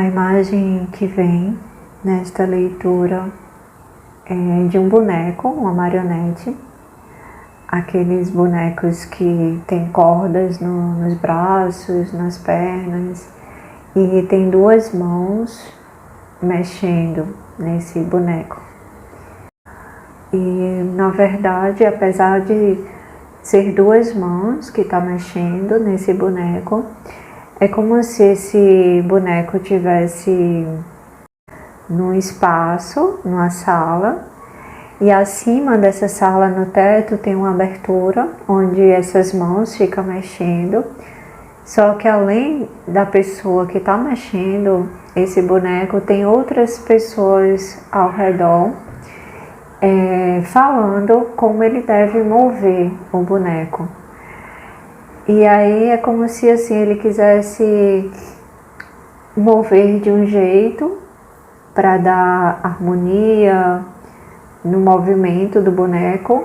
A imagem que vem nesta leitura é de um boneco, uma marionete, aqueles bonecos que tem cordas nos braços, nas pernas, e tem duas mãos mexendo nesse boneco. E na verdade, apesar de ser duas mãos que está mexendo nesse boneco, é como se esse boneco tivesse num espaço, numa sala, e acima dessa sala no teto tem uma abertura onde essas mãos ficam mexendo. Só que além da pessoa que está mexendo esse boneco, tem outras pessoas ao redor falando como ele deve mover o boneco. E aí é como se assim ele quisesse mover de um jeito para dar harmonia no movimento do boneco,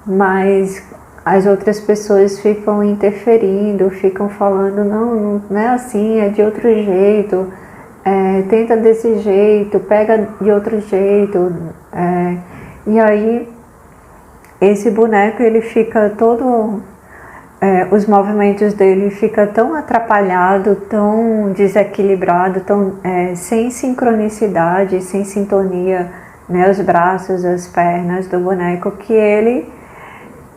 mas as outras pessoas ficam interferindo, ficam falando, não é assim, é de outro jeito, tenta desse jeito, pega de outro jeito. E aí esse boneco ele fica todo, os movimentos dele ficam tão atrapalhado, tão desequilibrado, tão sem sincronicidade, sem sintonia, né, os braços, as pernas do boneco, que ele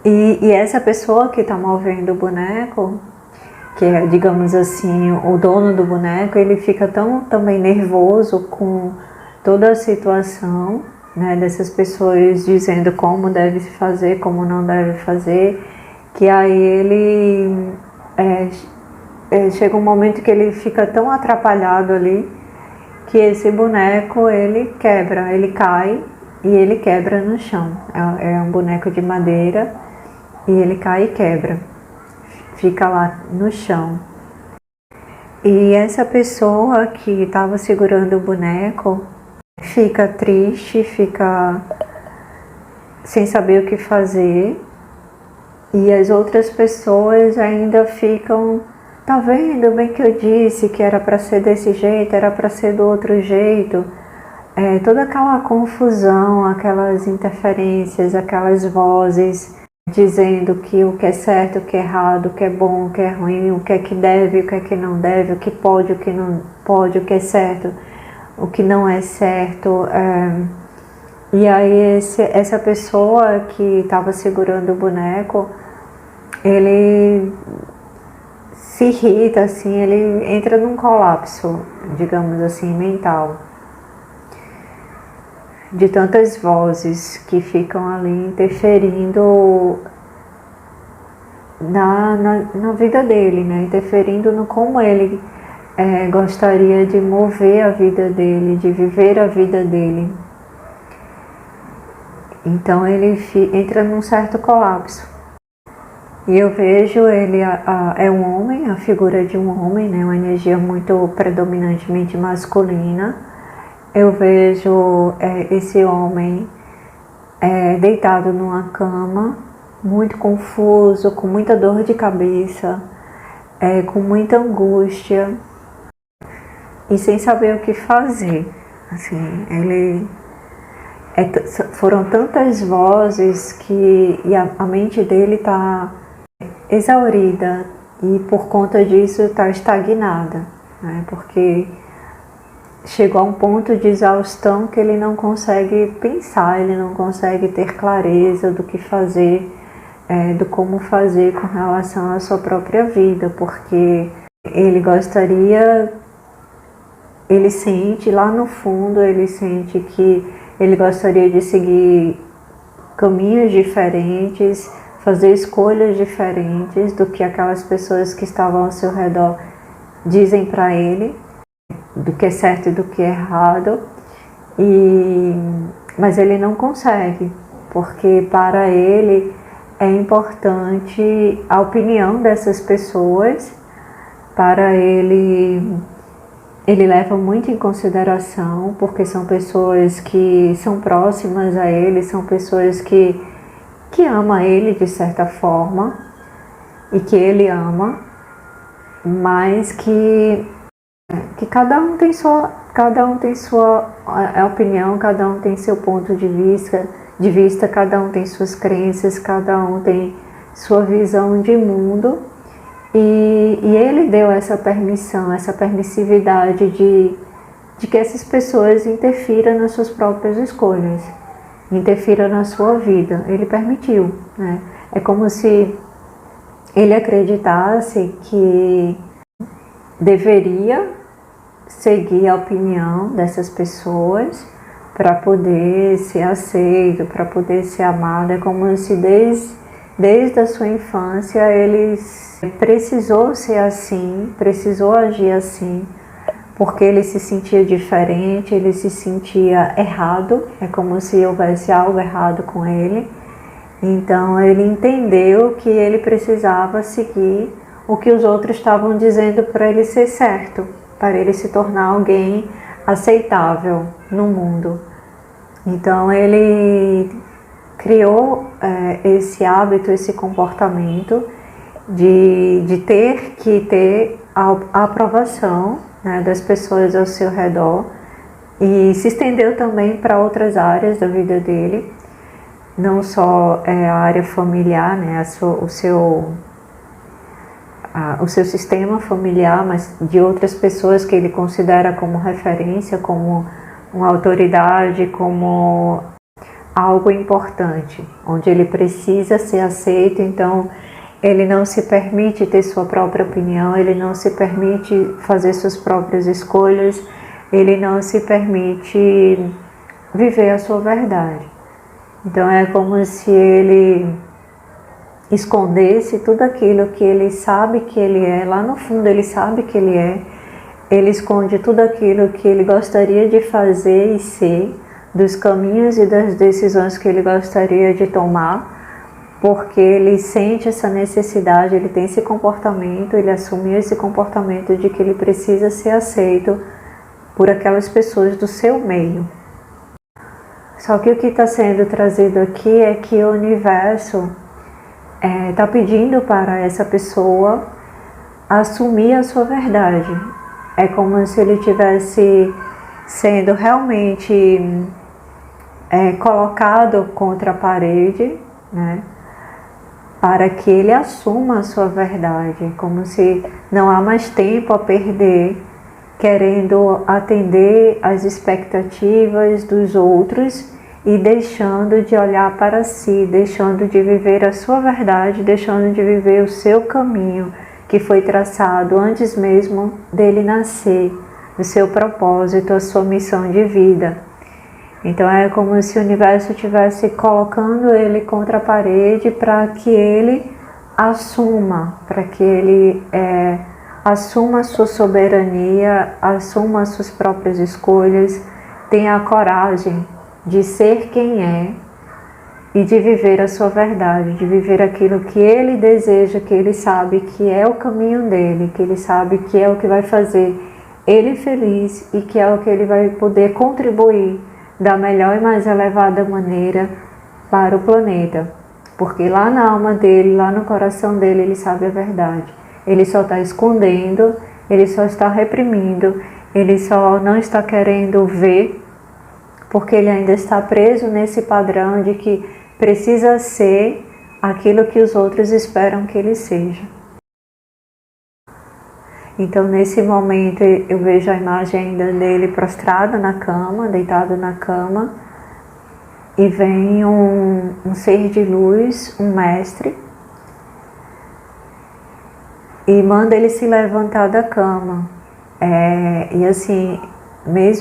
e essa pessoa que está movendo o boneco, que é, digamos assim, o dono do boneco, ele fica tão também nervoso com toda a situação, né, dessas pessoas dizendo como deve se fazer, como não deve fazer, que aí ele chega um momento que ele fica tão atrapalhado ali, que esse boneco ele quebra, ele cai e ele quebra no chão. É um boneco de madeira e ele cai e quebra, fica lá no chão. E essa pessoa que estava segurando o boneco fica triste, fica sem saber o que fazer, e as outras pessoas ainda ficam: tá vendo bem que eu disse que era para ser desse jeito, era para ser do outro jeito. Toda aquela confusão, aquelas interferências, aquelas vozes dizendo que o que é certo, o que é errado, o que é bom, o que é ruim, o que é que deve, o que é que não deve, o que pode, o que não pode, o que é certo, o que não é certo. E aí essa pessoa que estava segurando o boneco, ele se irrita, assim, ele entra num colapso, digamos assim, mental, de tantas vozes que ficam ali interferindo na vida dele, né? Interferindo no como ele gostaria de mover a vida dele, de viver a vida dele. Então ele entra num certo colapso. E eu vejo ele, é um homem, a figura de um homem, né? Uma energia muito predominantemente masculina. Eu vejo esse homem deitado numa cama, muito confuso, com muita dor de cabeça, com muita angústia e sem saber o que fazer. Assim, foram tantas vozes e a mente dele está exaurida e por conta disso está estagnada, né? Porque chegou a um ponto de exaustão que ele não consegue pensar, ele não consegue ter clareza do que fazer, do como fazer com relação à sua própria vida, porque ele sente lá no fundo, ele sente que ele gostaria de seguir caminhos diferentes, fazer escolhas diferentes do que aquelas pessoas que estavam ao seu redor dizem para ele, do que é certo e do que é errado, mas ele não consegue, porque para ele é importante a opinião dessas pessoas, para ele leva muito em consideração, porque são pessoas que são próximas a ele, são pessoas que amam ele de certa forma, e que ele ama, mas que Que cada um tem sua opinião, cada um tem seu ponto de vista, cada um tem suas crenças, cada um tem sua visão de mundo, e ele deu essa permissão, essa permissividade de que essas pessoas interfiram nas suas próprias escolhas, interfiram na sua vida. Ele permitiu, né? É como se ele acreditasse que deveria seguir a opinião dessas pessoas para poder ser aceito, para poder ser amado. É como se desde a sua infância ele precisou ser assim, precisou agir assim, porque ele se sentia diferente, ele se sentia errado, é como se houvesse algo errado com ele. Então ele entendeu que ele precisava seguir o que os outros estavam dizendo para ele ser certo, para ele se tornar alguém aceitável no mundo. Então ele criou esse hábito, esse comportamento de ter que ter a aprovação, né, das pessoas ao seu redor, e se estendeu também para outras áreas da vida dele, não só a área familiar, né, o seu sistema familiar, mas de outras pessoas que ele considera como referência, como uma autoridade, como algo importante, onde ele precisa ser aceito. Então ele não se permite ter sua própria opinião, ele não se permite fazer suas próprias escolhas, ele não se permite viver a sua verdade. Então é como se ele escondesse tudo aquilo que ele sabe que ele é, lá no fundo ele sabe que ele esconde tudo aquilo que ele gostaria de fazer e ser, dos caminhos e das decisões que ele gostaria de tomar, porque ele sente essa necessidade, ele tem esse comportamento, ele assumiu esse comportamento de que ele precisa ser aceito por aquelas pessoas do seu meio. Só que o que está sendo trazido aqui é que o universo está pedindo para essa pessoa assumir a sua verdade. É como se ele estivesse sendo realmente colocado contra a parede, né, para que ele assuma a sua verdade, como se não há mais tempo a perder querendo atender às expectativas dos outros e deixando de olhar para si, deixando de viver a sua verdade, deixando de viver o seu caminho que foi traçado antes mesmo dele nascer, o seu propósito, a sua missão de vida. Então é como se o universo estivesse colocando ele contra a parede para que ele assuma, assuma a sua soberania, assuma as suas próprias escolhas, tenha a coragem de ser quem é e de viver a sua verdade, de viver aquilo que ele deseja, que ele sabe que é o caminho dele, que ele sabe que é o que vai fazer ele feliz e que é o que ele vai poder contribuir da melhor e mais elevada maneira para o planeta. Porque lá na alma dele, lá no coração dele, ele sabe a verdade. Ele só está escondendo, ele só está reprimindo, ele só não está querendo ver, porque ele ainda está preso nesse padrão de que precisa ser aquilo que os outros esperam que ele seja. Então nesse momento eu vejo a imagem ainda dele prostrado na cama, deitado na cama, e vem um ser de luz, um mestre, e manda ele se levantar da cama. E assim,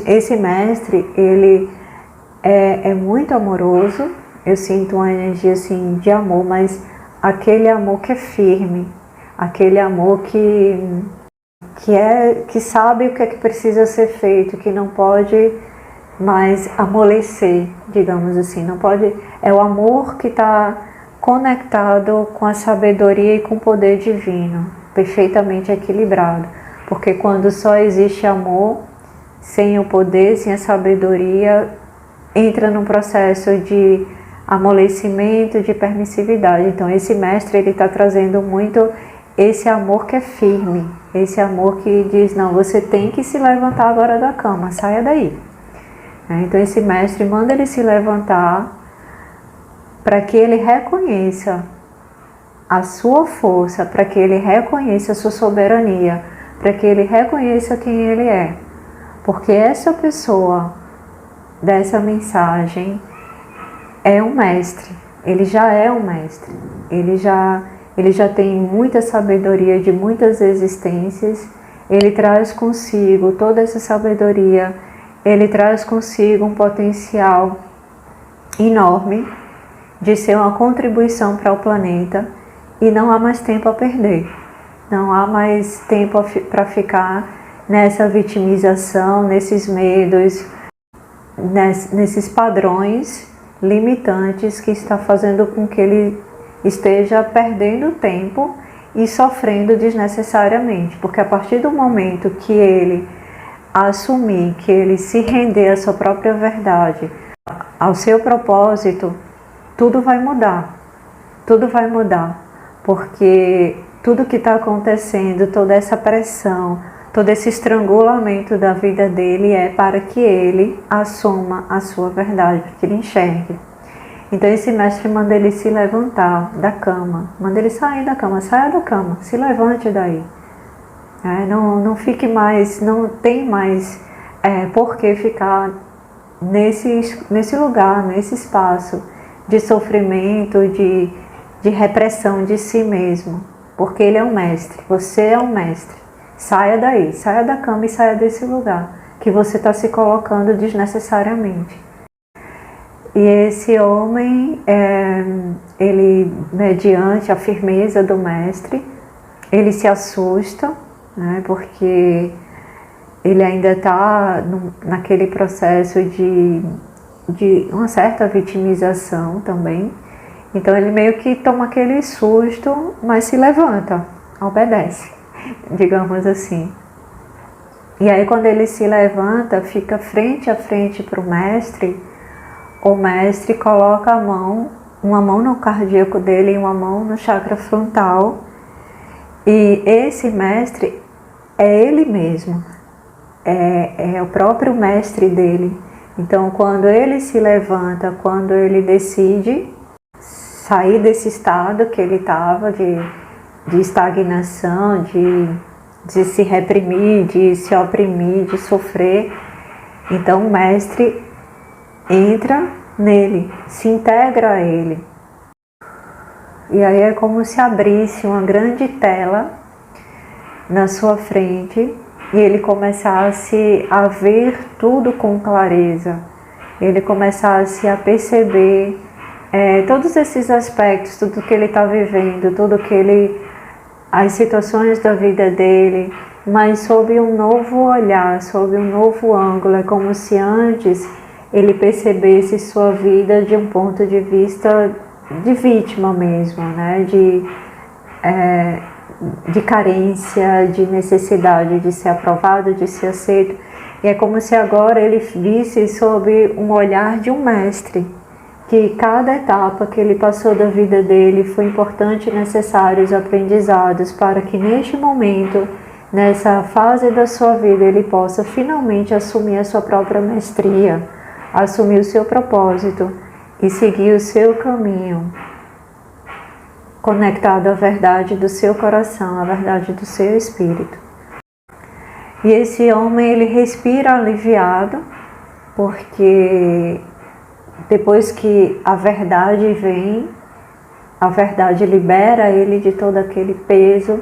esse mestre, ele é muito amoroso. Eu sinto uma energia assim de amor, mas aquele amor que é firme, aquele amor que sabe o que é que precisa ser feito, que não pode mais amolecer, digamos assim, não pode. É o amor que está conectado com a sabedoria e com o poder divino, perfeitamente equilibrado, porque quando só existe amor, sem o poder, sem a sabedoria, entra num processo de amolecimento, de permissividade. Então esse mestre, ele está trazendo muito esse amor que é firme, esse amor que diz, não, você tem que se levantar agora da cama, saia daí. Então esse mestre manda ele se levantar para que ele reconheça a sua força, para que ele reconheça a sua soberania, para que ele reconheça quem ele é. Porque essa pessoa dessa mensagem é um mestre, ele já é um mestre, ele já tem muita sabedoria de muitas existências, ele traz consigo toda essa sabedoria, ele traz consigo um potencial enorme de ser uma contribuição para o planeta e não há mais tempo a perder, não há mais tempo para ficar nessa vitimização, nesses medos, nesses padrões limitantes que está fazendo com que ele esteja perdendo tempo e sofrendo desnecessariamente, porque a partir do momento que ele assumir, que ele se render à sua própria verdade, ao seu propósito, tudo vai mudar, porque tudo que está acontecendo, toda essa pressão, todo esse estrangulamento da vida dele é para que ele assuma a sua verdade, para que ele enxergue. Então esse mestre manda ele se levantar da cama, manda ele sair da cama, saia da cama, se levante daí. Não fique mais, não tem mais por que ficar nesse lugar, nesse espaço de sofrimento, de repressão de si mesmo, porque ele é um mestre, você é um mestre. Saia daí, saia da cama e saia desse lugar que você está se colocando desnecessariamente. E esse homem, ele, mediante a firmeza do mestre, ele se assusta, né, porque ele ainda está naquele processo de uma certa vitimização também. Então ele meio que toma aquele susto, mas se levanta, obedece, digamos assim. E aí quando ele se levanta, fica frente a frente para o mestre coloca uma mão no cardíaco dele e uma mão no chakra frontal. E esse mestre é ele mesmo, é o próprio mestre dele. Então quando ele se levanta, quando ele decide sair desse estado que ele estava de estagnação, de se reprimir, de se oprimir, de sofrer, então o mestre entra nele, se integra a ele. E aí é como se abrisse uma grande tela na sua frente e ele começasse a ver tudo com clareza. Ele começasse a perceber todos esses aspectos, tudo que ele está vivendo, as situações da vida dele, mas sob um novo olhar, sob um novo ângulo. É como se antes ele percebesse sua vida de um ponto de vista de vítima mesmo, né? De carência, de necessidade de ser aprovado, de ser aceito. E é como se agora ele visse sob um olhar de um mestre, que cada etapa que ele passou da vida dele foi importante e necessário os aprendizados para que neste momento, nessa fase da sua vida, ele possa finalmente assumir a sua própria mestria, assumir o seu propósito e seguir o seu caminho, conectado à verdade do seu coração, à verdade do seu espírito. E esse homem, ele respira aliviado, porque depois que a verdade vem, a verdade libera ele de todo aquele peso,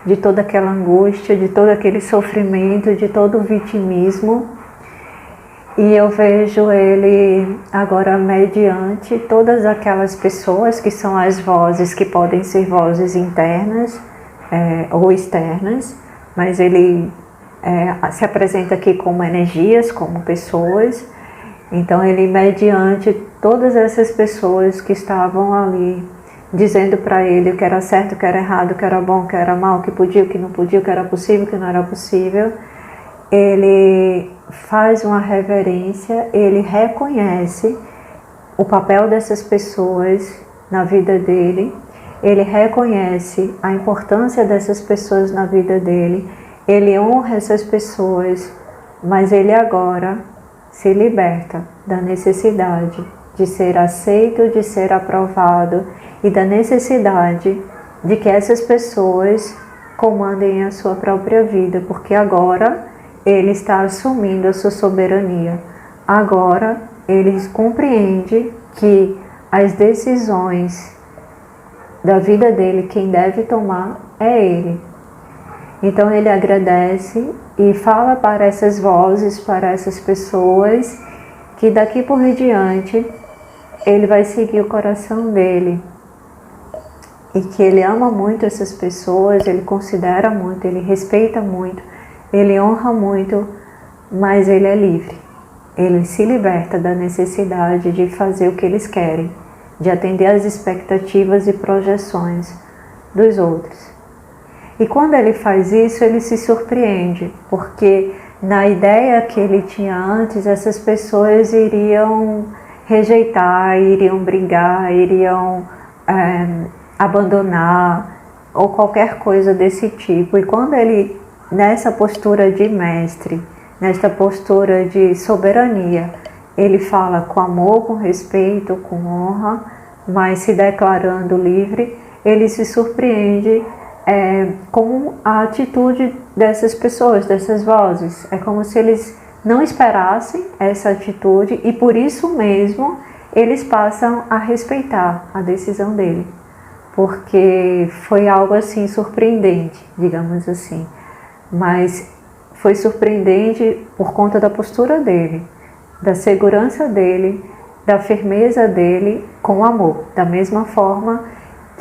de toda aquela angústia, de todo aquele sofrimento, de todo o vitimismo. E eu vejo ele agora mediante todas aquelas pessoas que são as vozes, que podem ser vozes internas ou externas, mas ele se apresenta aqui como energias, como pessoas. Então ele, mediante todas essas pessoas que estavam ali, dizendo para ele o que era certo, o que era errado, o que era bom, o que era mal, o que podia, o que não podia, o que era possível, o que não era possível, ele faz uma reverência, ele reconhece o papel dessas pessoas na vida dele ele reconhece a importância dessas pessoas na vida dele, ele honra essas pessoas, mas ele agora se liberta da necessidade de ser aceito, de ser aprovado e da necessidade de que essas pessoas comandem a sua própria vida, porque agora ele está assumindo a sua soberania. Agora ele compreende que as decisões da vida dele, quem deve tomar é ele. Então ele agradece e fala para essas vozes, para essas pessoas, que daqui por diante ele vai seguir o coração dele. E que ele ama muito essas pessoas, ele considera muito, ele respeita muito, ele honra muito, mas ele é livre. Ele se liberta da necessidade de fazer o que eles querem, de atender às expectativas e projeções dos outros. E quando ele faz isso, ele se surpreende, porque na ideia que ele tinha antes, essas pessoas iriam rejeitar, iriam brigar, iriam abandonar ou qualquer coisa desse tipo. E quando ele, nessa postura de mestre, nesta postura de soberania, ele fala com amor, com respeito, com honra, mas se declarando livre, ele se surpreende com a atitude dessas pessoas, dessas vozes. É como se eles não esperassem essa atitude e por isso mesmo eles passam a respeitar a decisão dele, porque foi algo assim surpreendente, digamos assim, mas foi surpreendente por conta da postura dele, da segurança dele, da firmeza dele com amor, da mesma forma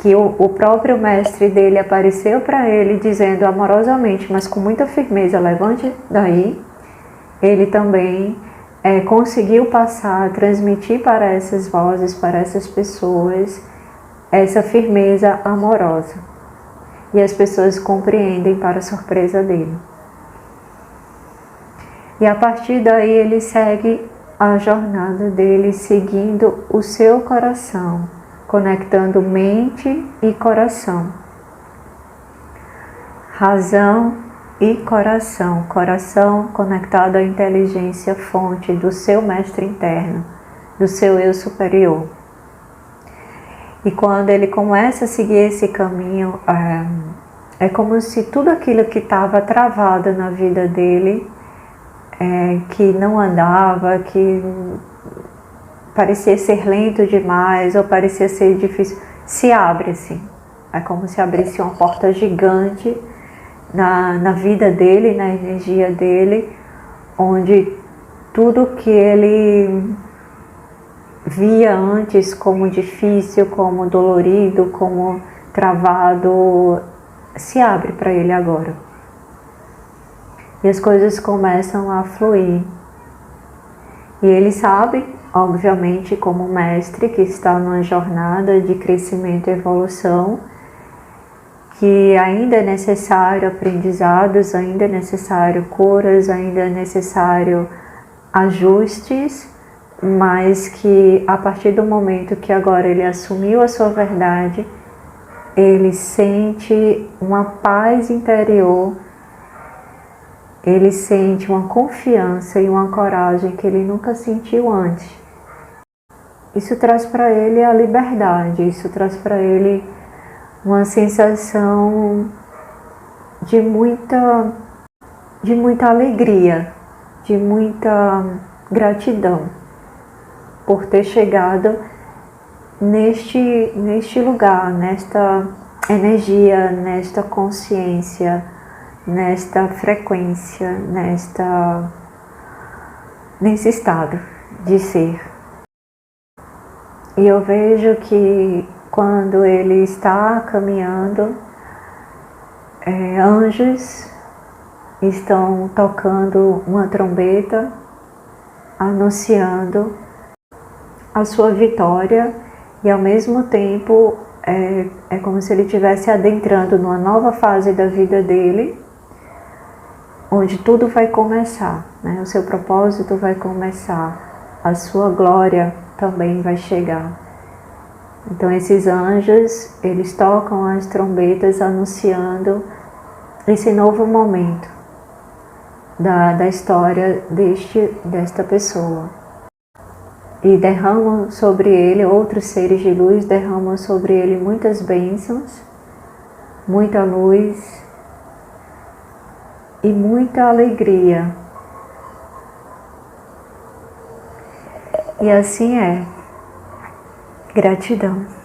que o próprio mestre dele apareceu para ele dizendo amorosamente, mas com muita firmeza, levante daí. Ele também conseguiu passar, transmitir para essas vozes, para essas pessoas, essa firmeza amorosa. E as pessoas compreendem para a surpresa dele. E a partir daí ele segue a jornada dele, seguindo o seu coração, conectando mente e coração. Razão e coração. Coração conectado à inteligência fonte do seu mestre interno, do seu eu superior. E quando ele começa a seguir esse caminho, é como se tudo aquilo que estava travado na vida dele, que não andava, que parecia ser lento demais ou parecia ser difícil, se abre assim. É como se abrisse uma porta gigante na vida dele, na energia dele, onde tudo que ele via antes como difícil, como dolorido, como travado, se abre para ele agora. E as coisas começam a fluir. E ele sabe, obviamente, como mestre que está numa jornada de crescimento e evolução, que ainda é necessário aprendizados, ainda é necessário curas, ainda é necessário ajustes, mas que a partir do momento que agora ele assumiu a sua verdade, ele sente uma paz interior, ele sente uma confiança e uma coragem que ele nunca sentiu antes. Isso traz para ele a liberdade, isso traz para ele uma sensação de muita alegria, de muita gratidão por ter chegado neste lugar, nesta energia, nesta consciência, nesta frequência, nesse estado de ser. E eu vejo que quando ele está caminhando, anjos estão tocando uma trombeta, anunciando a sua vitória, e ao mesmo tempo é como se ele estivesse adentrando numa nova fase da vida dele, onde tudo vai começar, né? O seu propósito vai começar, a sua glória também vai chegar. Então esses anjos, eles tocam as trombetas anunciando esse novo momento da história desta pessoa. E derramam sobre ele, outros seres de luz derramam sobre ele muitas bênçãos, muita luz e muita alegria. E assim é. Gratidão.